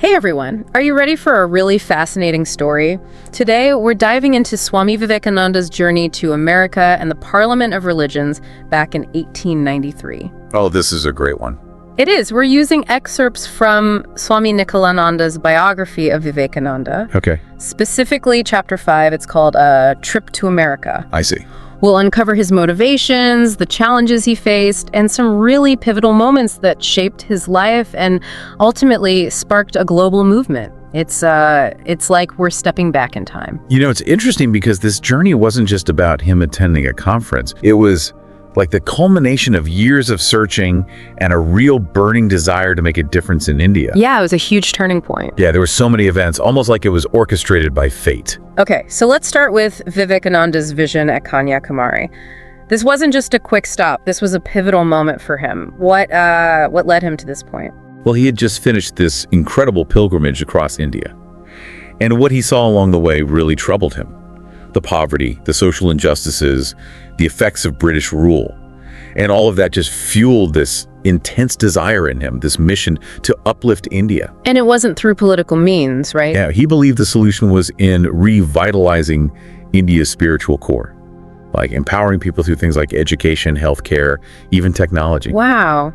Hey everyone, are you ready for a really fascinating story? Today, we're diving into Swami Vivekananda's journey to America and the Parliament of Religions back in 1893. Oh, this is a great one. It is. We're using excerpts from Swami Nikhilananda's Biography of Vivekananda. Okay. Specifically, Chapter 5, it's called A Trip to America. I see. We'll uncover his motivations, the challenges he faced, and some really pivotal moments that shaped his life and ultimately sparked a global movement. It's like we're stepping back in time. You know, it's interesting because this journey wasn't just about him attending a conference. It was like the culmination of years of searching and a real burning desire to make a difference in India. Yeah, it was a huge turning point. Yeah, there were so many events, almost like it was orchestrated by fate. Okay, so let's start with Vivekananda's vision at Kanyakumari. This wasn't just a quick stop. This was a pivotal moment for him. What led him to this point? Well, he had just finished this incredible pilgrimage across India. And what he saw along the way really troubled him. The poverty, the social injustices, the effects of British rule. And all of that just fueled this intense desire in him, this mission to uplift India. And it wasn't through political means, right? Yeah, he believed the solution was in revitalizing India's spiritual core, like empowering people through things like education, healthcare, even technology. Wow.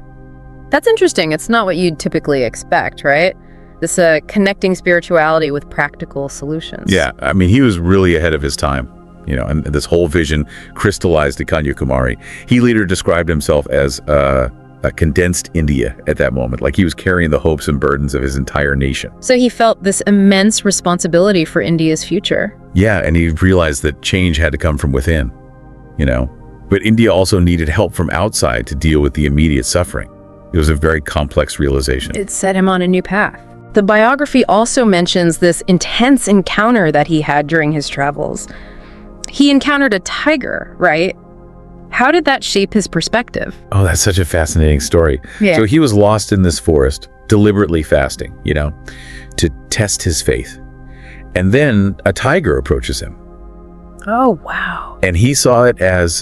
That's interesting. It's not what you'd typically expect, right? This connecting spirituality with practical solutions. Yeah, I mean, he was really ahead of his time, you know, and this whole vision crystallized at Kanyakumari. He later described himself as a condensed India at that moment, like he was carrying the hopes and burdens of his entire nation. So he felt this immense responsibility for India's future. Yeah, and he realized that change had to come from within, you know. But India also needed help from outside to deal with the immediate suffering. It was a very complex realization. It set him on a new path. The biography also mentions this intense encounter that he had during his travels. He encountered a tiger, right? How did that shape his perspective? Oh, that's such a fascinating story. Yeah. So he was lost in this forest, deliberately fasting, you know, to test his faith. And then a tiger approaches him. Oh, wow. And he saw it as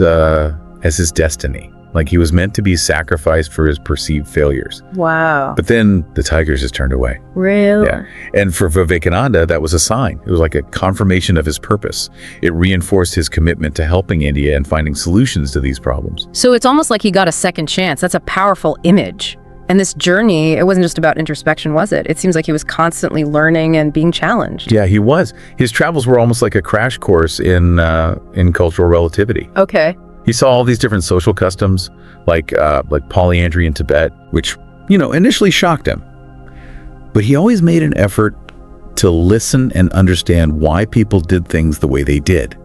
his destiny. Like he was meant to be sacrificed for his perceived failures. Wow. But then the tigers just turned away. Really? Yeah. And for Vivekananda, that was a sign. It was like a confirmation of his purpose. It reinforced his commitment to helping India and finding solutions to these problems. So it's almost like he got a second chance. That's a powerful image. And this journey, it wasn't just about introspection, was it? It seems like he was constantly learning and being challenged. Yeah, he was. His travels were almost like a crash course in cultural relativity. Okay. He saw all these different social customs, like polyandry in Tibet, which, you know, initially shocked him. But he always made an effort to listen and understand why people did things the way they did.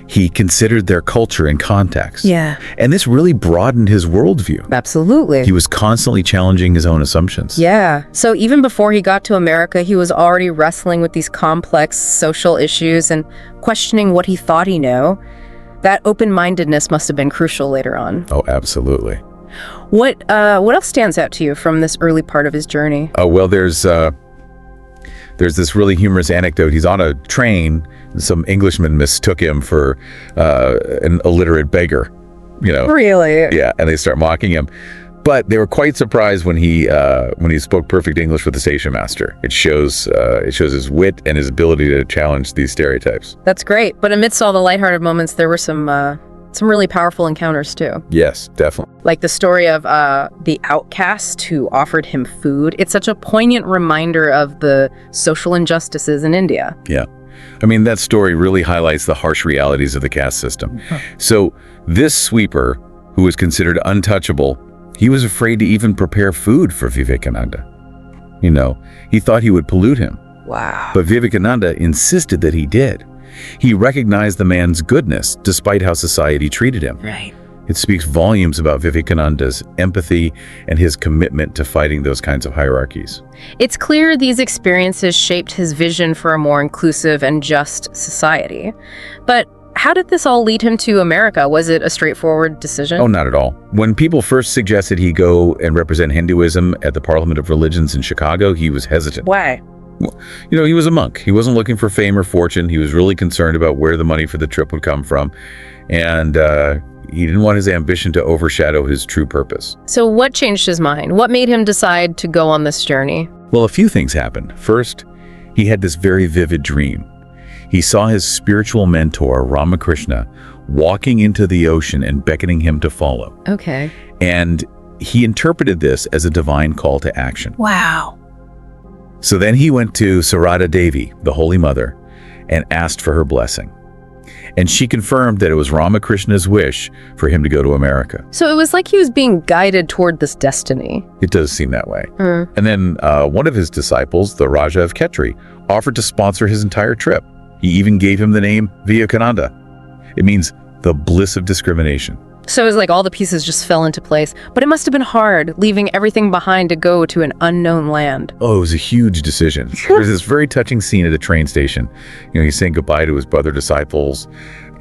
He considered their culture and context. Yeah. And this really broadened his worldview. Absolutely. He was constantly challenging his own assumptions. Yeah. So even before he got to America, he was already wrestling with these complex social issues and questioning what he thought he knew. That open-mindedness must have been crucial later on. Oh, absolutely. What else stands out to you from this early part of his journey? Oh, well, there's this really humorous anecdote. He's on a train. Some Englishmen mistook him for an illiterate beggar, you know. Really? Yeah, and they start mocking him. But they were quite surprised when he spoke perfect English with the station master. It shows his wit and his ability to challenge these stereotypes. That's great. But amidst all the lighthearted moments, there were some really powerful encounters too. Yes, definitely. Like the story of the outcast who offered him food. It's such a poignant reminder of the social injustices in India. Yeah. I mean, that story really highlights the harsh realities of the caste system. So this sweeper, who was considered untouchable, he was afraid to even prepare food for Vivekananda. You know, he thought he would pollute him. Wow. But Vivekananda insisted that he did. He recognized the man's goodness despite how society treated him. Right. It speaks volumes about Vivekananda's empathy and his commitment to fighting those kinds of hierarchies. It's clear these experiences shaped his vision for a more inclusive and just society. But how did this all lead him to America? Was it a straightforward decision? Oh, not at all. When people first suggested he go and represent Hinduism at the Parliament of Religions in Chicago, he was hesitant. Why? You know, he was a monk. He wasn't looking for fame or fortune. He was really concerned about where the money for the trip would come from. And he didn't want his ambition to overshadow his true purpose. So what changed his mind? What made him decide to go on this journey? Well, a few things happened. First, he had this very vivid dream. He saw his spiritual mentor, Ramakrishna, walking into the ocean and beckoning him to follow. Okay. And he interpreted this as a divine call to action. Wow. So then he went to Sarada Devi, the Holy Mother, and asked for her blessing. And she confirmed that it was Ramakrishna's wish for him to go to America. So it was like he was being guided toward this destiny. It does seem that way. And then one of his disciples, the Raja of Khetri, offered to sponsor his entire trip. He even gave him the name Vivekananda. It means the bliss of discrimination. So it was like all the pieces just fell into place. But it must have been hard, leaving everything behind to go to an unknown land. Oh, it was a huge decision. There's this very touching scene at a train station. He's saying goodbye to his brother disciples,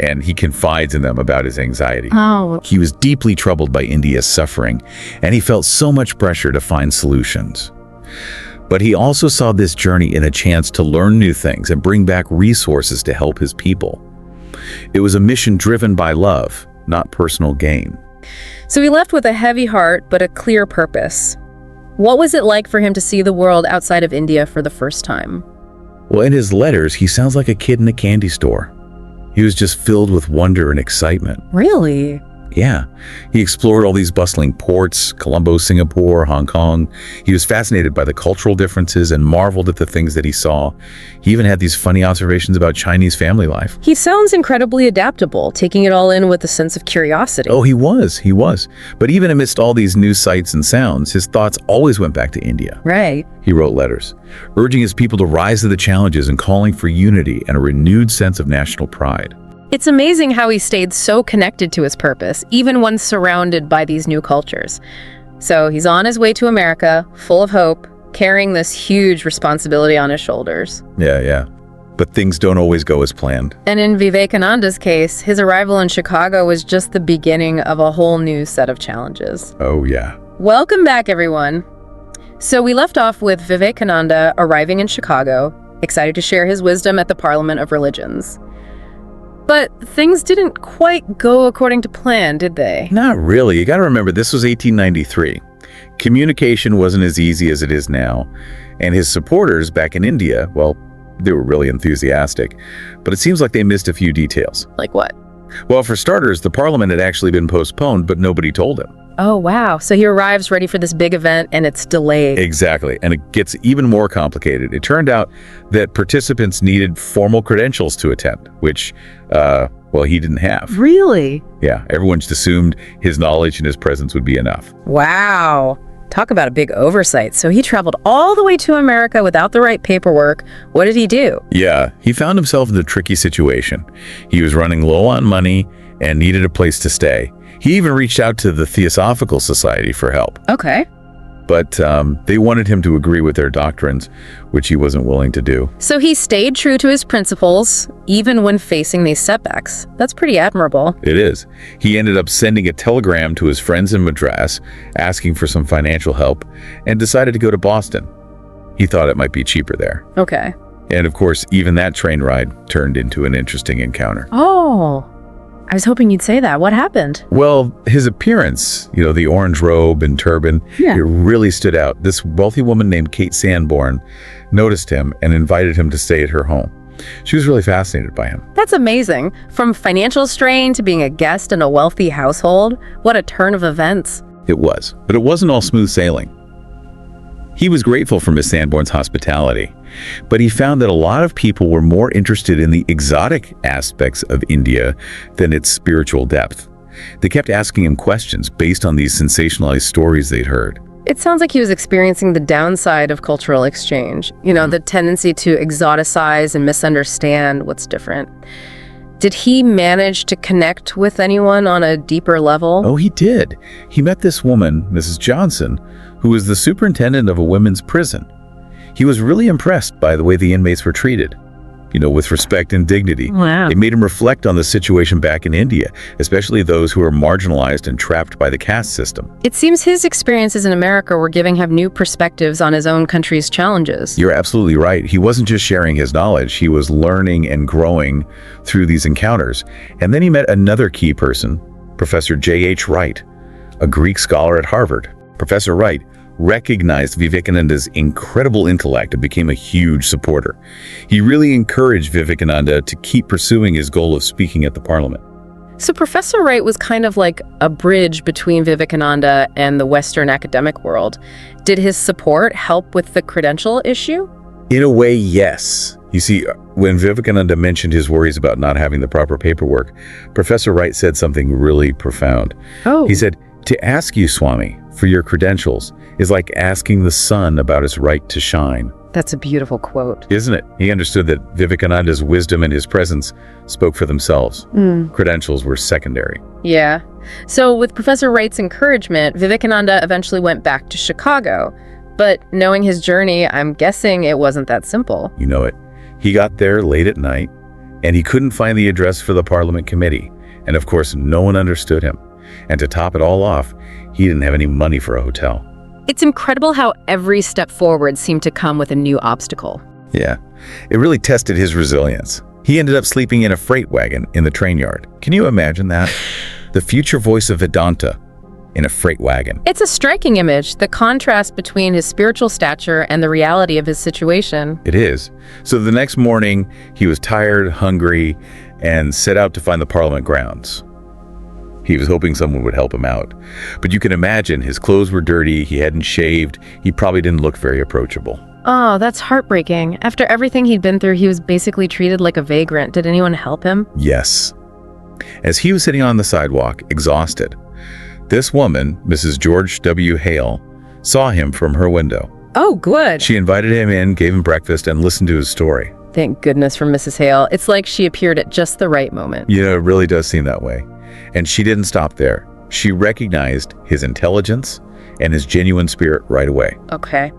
and he confides in them about his anxiety. Oh. He was deeply troubled by India's suffering, and he felt so much pressure to find solutions. But he also saw this journey in a chance to learn new things and bring back resources to help his people. It was a mission driven by love, not personal gain. So he left with a heavy heart, but a clear purpose. What was it like for him to see the world outside of India for the first time? Well, in his letters, he sounds like a kid in a candy store. He was just filled with wonder and excitement. Really? Yeah. He explored all these bustling ports, Colombo, Singapore, Hong Kong. He was fascinated by the cultural differences and marveled at the things that he saw. He even had these funny observations about Chinese family life. He sounds incredibly adaptable, taking it all in with a sense of curiosity. Oh, he was. But even amidst all these new sights and sounds, his thoughts always went back to India. Right. He wrote letters, urging his people to rise to the challenges and calling for unity and a renewed sense of national pride. It's amazing how he stayed so connected to his purpose, even when surrounded by these new cultures. So he's on his way to America, full of hope, carrying this huge responsibility on his shoulders. Yeah. But things don't always go as planned. And in Vivekananda's case, his arrival in Chicago was just the beginning of a whole new set of challenges. Oh, yeah. Welcome back, everyone. So we left off with Vivekananda arriving in Chicago, excited to share his wisdom at the Parliament of Religions. But things didn't quite go according to plan, did they? Not really. You got to remember, this was 1893. Communication wasn't as easy as it is now. And his supporters back in India, well, they were really enthusiastic. But it seems like they missed a few details. Like what? Well, for starters, the parliament had actually been postponed, but nobody told him. Oh, wow. So he arrives ready for this big event and it's delayed. Exactly. And it gets even more complicated. It turned out that participants needed formal credentials to attend, which, well, he didn't have. Really? Yeah. Everyone just assumed his knowledge and his presence would be enough. Wow. Talk about a big oversight. So he traveled all the way to America without the right paperwork. What did he do? Yeah. He found himself in a tricky situation. He was running low on money and needed a place to stay. He even reached out to the Theosophical Society for help. Okay. But they wanted him to agree with their doctrines, which he wasn't willing to do. So he stayed true to his principles, even when facing these setbacks. That's pretty admirable. It is. He ended up sending a telegram to his friends in Madras, asking for some financial help, and decided to go to Boston. He thought it might be cheaper there. Okay. And of course, even that train ride turned into an interesting encounter. Oh, I was hoping you'd say that. What happened? Well, his appearance, the orange robe and turban, Yeah. It really stood out. This wealthy woman named Kate Sanborn noticed him and invited him to stay at her home. She was really fascinated by him. That's amazing. From financial strain to being a guest in a wealthy household, what a turn of events. It was, but it wasn't all smooth sailing. He was grateful for Miss Sanborn's hospitality, but he found that a lot of people were more interested in the exotic aspects of India than its spiritual depth. They kept asking him questions based on these sensationalized stories they'd heard. It sounds like he was experiencing the downside of cultural exchange, the tendency to exoticize and misunderstand what's different. Did he manage to connect with anyone on a deeper level? Oh, he did. He met this woman, Mrs. Johnson, who was the superintendent of a women's prison. He was really impressed by the way the inmates were treated, with respect and dignity. Wow. It made him reflect on the situation back in India, especially those who were marginalized and trapped by the caste system. It seems his experiences in America were giving him new perspectives on his own country's challenges. You're absolutely right. He wasn't just sharing his knowledge, he was learning and growing through these encounters. And then he met another key person, Professor J.H. Wright, a Greek scholar at Harvard. Professor Wright recognized Vivekananda's incredible intellect and became a huge supporter. He really encouraged Vivekananda to keep pursuing his goal of speaking at the parliament. So Professor Wright was kind of like a bridge between Vivekananda and the Western academic world. Did his support help with the credential issue? In a way, yes. You see, when Vivekananda mentioned his worries about not having the proper paperwork, Professor Wright said something really profound. Oh. He said, "To ask you, Swami, for your credentials is like asking the sun about its right to shine." That's a beautiful quote. Isn't it? He understood that Vivekananda's wisdom and his presence spoke for themselves. Credentials were secondary. Yeah. So with Professor Wright's encouragement, Vivekananda eventually went back to Chicago. But knowing his journey, I'm guessing it wasn't that simple. You know it. He got there late at night, and he couldn't find the address for the Parliament Committee. And of course, no one understood him. And to top it all off, he didn't have any money for a hotel. It's incredible how every step forward seemed to come with a new obstacle. Yeah, it really tested his resilience. He ended up sleeping in a freight wagon in the train yard. Can you imagine that? The future voice of Vedanta in a freight wagon. It's a striking image, the contrast between his spiritual stature and the reality of his situation. It is. So the next morning, he was tired, hungry, and set out to find the Parliament grounds. He was hoping someone would help him out. But you can imagine his clothes were dirty, he hadn't shaved, he probably didn't look very approachable. Oh, that's heartbreaking. After everything he'd been through, he was basically treated like a vagrant. Did anyone help him? Yes. As he was sitting on the sidewalk, exhausted, this woman, Mrs. George W. Hale, saw him from her window. Oh, good. She invited him in, gave him breakfast, and listened to his story. Thank goodness for Mrs. Hale. It's like she appeared at just the right moment. You know, it really does seem that way. And she didn't stop there. She recognized his intelligence and his genuine spirit right away. Okay.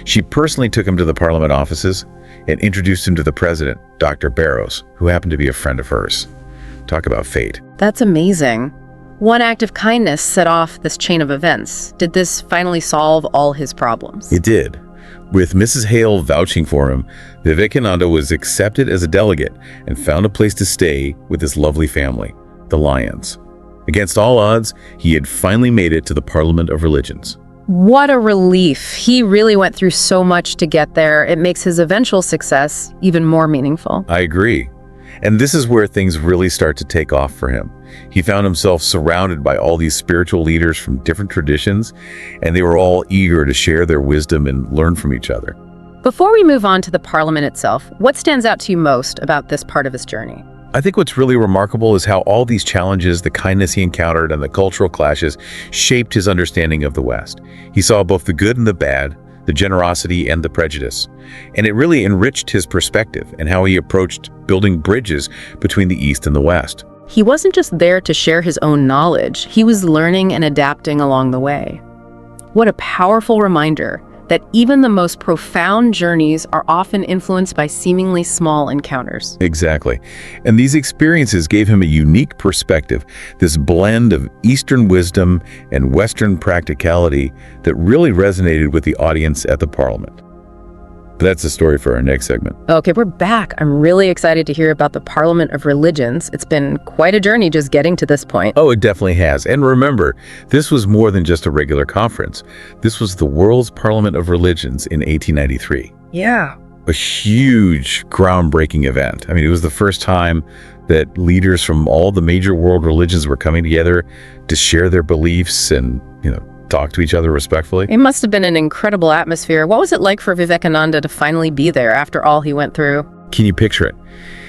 She personally took him to the Parliament offices and introduced him to the president, Dr. Barrows, who happened to be a friend of hers. Talk about fate. That's amazing. One act of kindness set off this chain of events. Did this finally solve all his problems? It did. With Mrs. Hale vouching for him, Vivekananda was accepted as a delegate and found a place to stay with his lovely family, the Lyons. Against all odds, he had finally made it to the Parliament of Religions. What a relief. He really went through so much to get there. It makes his eventual success even more meaningful. I agree. And this is where things really start to take off for him. He found himself surrounded by all these spiritual leaders from different traditions, and they were all eager to share their wisdom and learn from each other. Before we move on to the Parliament itself, what stands out to you most about this part of his journey? I think what's really remarkable is how all these challenges, the kindness he encountered, and the cultural clashes shaped his understanding of the West. He saw both the good and the bad, the generosity and the prejudice. And it really enriched his perspective and how he approached building bridges between the East and the West. He wasn't just there to share his own knowledge, he was learning and adapting along the way. What a powerful reminder that even the most profound journeys are often influenced by seemingly small encounters. Exactly. And these experiences gave him a unique perspective, this blend of Eastern wisdom and Western practicality that really resonated with the audience at the Parliament. But that's the story for our next segment. Okay, we're back. I'm really excited to hear about the Parliament of Religions. It's been quite a journey just getting to this point. Oh, it definitely has. And remember, this was more than just a regular conference. This was the World's Parliament of Religions in 1893. Yeah. A huge, groundbreaking event. I mean, it was the first time that leaders from all the major world religions were coming together to share their beliefs and, talk to each other respectfully. It must have been an incredible atmosphere. What was it like for Vivekananda to finally be there after all he went through? Can you picture it?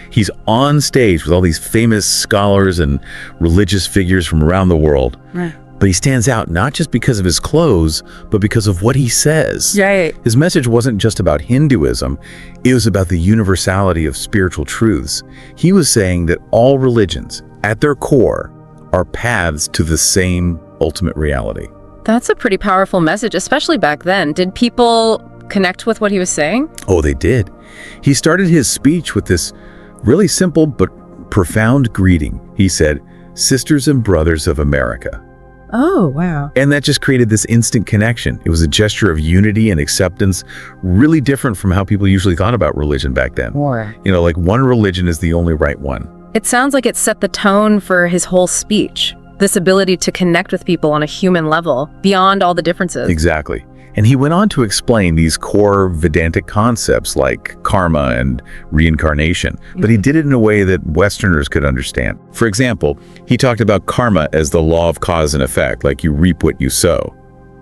He's on stage with all these famous scholars and religious figures from around the world. Right. But he stands out not just because of his clothes, but because of what he says. Right. His message wasn't just about Hinduism, it was about the universality of spiritual truths. He was saying that all religions, at their core, are paths to the same ultimate reality. That's a pretty powerful message, especially back then. Did people connect with what he was saying? Oh, they did. He started his speech with this really simple but profound greeting. He said, "Sisters and brothers of America." Oh, wow. And that just created this instant connection. It was a gesture of unity and acceptance, really different from how people usually thought about religion back then. More. Like one religion is the only right one. It sounds like it set the tone for his whole speech. This ability to connect with people on a human level, beyond all the differences. Exactly. And he went on to explain these core Vedantic concepts like karma and reincarnation, but he did it in a way that Westerners could understand. For example, he talked about karma as the law of cause and effect, like you reap what you sow,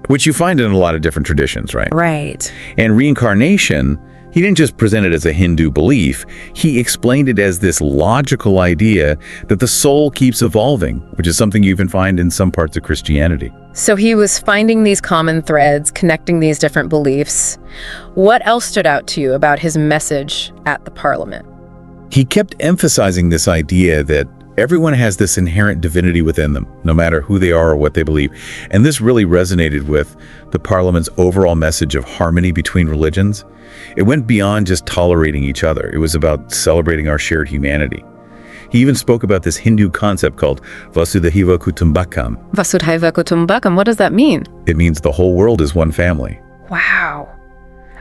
which you find in a lot of different traditions, right? Right. And reincarnation, he didn't just present it as a Hindu belief, he explained it as this logical idea that the soul keeps evolving, which is something you even find in some parts of Christianity. So he was finding these common threads, connecting these different beliefs. What else stood out to you about his message at the Parliament? He kept emphasizing this idea that everyone has this inherent divinity within them, no matter who they are or what they believe. And this really resonated with the Parliament's overall message of harmony between religions. It went beyond just tolerating each other. It was about celebrating our shared humanity. He even spoke about this Hindu concept called Vasudhaiva Kutumbakam. Vasudhaiva Kutumbakam, what does that mean? It means the whole world is one family. Wow.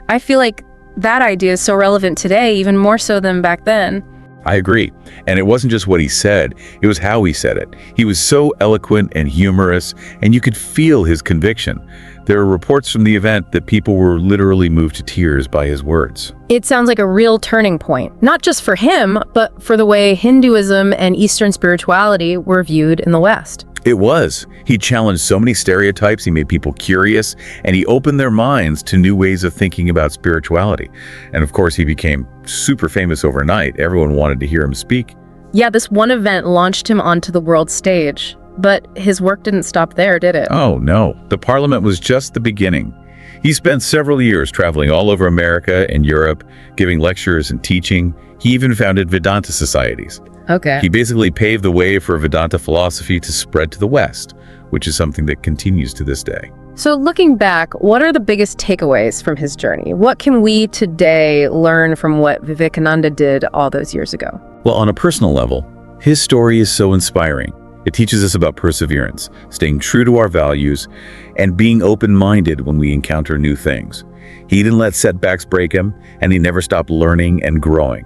I feel like that idea is so relevant today, even more so than back then. I agree. And it wasn't just what he said, it was how he said it. He was so eloquent and humorous, and you could feel his conviction. There are reports from the event that people were literally moved to tears by his words. It sounds like a real turning point, not just for him, but for the way Hinduism and Eastern spirituality were viewed in the West. It was. He challenged so many stereotypes, he made people curious, and he opened their minds to new ways of thinking about spirituality. And of course, he became super famous overnight. Everyone wanted to hear him speak. Yeah, this one event launched him onto the world stage. But his work didn't stop there, did it? Oh, no. The Parliament was just the beginning. He spent several years traveling all over America and Europe, giving lectures and teaching. He even founded Vedanta societies. Okay. He basically paved the way for Vedanta philosophy to spread to the West, which is something that continues to this day. So looking back, what are the biggest takeaways from his journey? What can we today learn from what Vivekananda did all those years ago? Well, on a personal level, his story is so inspiring. It teaches us about perseverance, staying true to our values, and being open-minded when we encounter new things. He didn't let setbacks break him, and he never stopped learning and growing,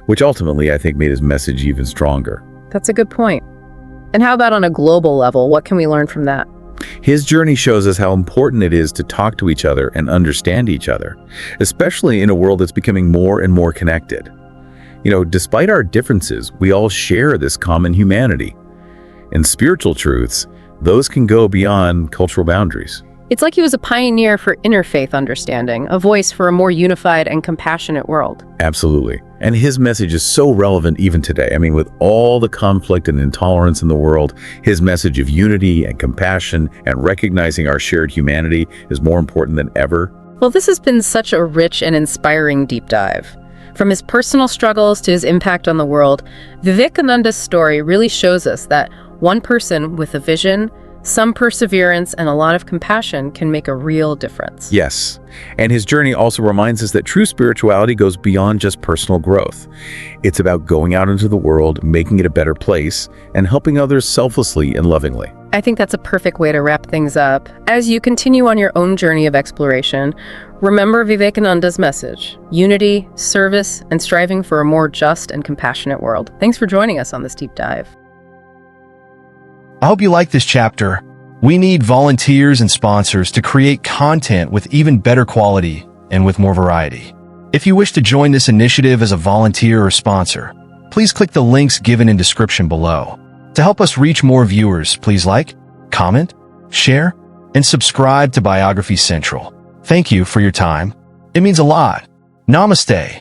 which ultimately I think made his message even stronger. That's a good point. And how about on a global level? What can we learn from that? His journey shows us how important it is to talk to each other and understand each other, especially in a world that's becoming more and more connected. Despite our differences, we all share this common humanity. And spiritual truths, those can go beyond cultural boundaries. It's like he was a pioneer for interfaith understanding, a voice for a more unified and compassionate world. Absolutely. And his message is so relevant even today. I mean, with all the conflict and intolerance in the world, his message of unity and compassion and recognizing our shared humanity is more important than ever. Well, this has been such a rich and inspiring deep dive. From his personal struggles to his impact on the world, Vivekananda's story really shows us that one person with a vision, some perseverance, and a lot of compassion can make a real difference. Yes, and his journey also reminds us that true spirituality goes beyond just personal growth. It's about going out into the world, making it a better place, and helping others selflessly and lovingly. I think that's a perfect way to wrap things up. As you continue on your own journey of exploration, remember Vivekananda's message: unity, service, and striving for a more just and compassionate world. Thanks for joining us on this deep dive. I hope you like this chapter. We need volunteers and sponsors to create content with even better quality and with more variety. If you wish to join this initiative as a volunteer or sponsor, please click the links given in description below. To help us reach more viewers, please like, comment, share, and subscribe to Biography Central. Thank you for your time. It means a lot. Namaste.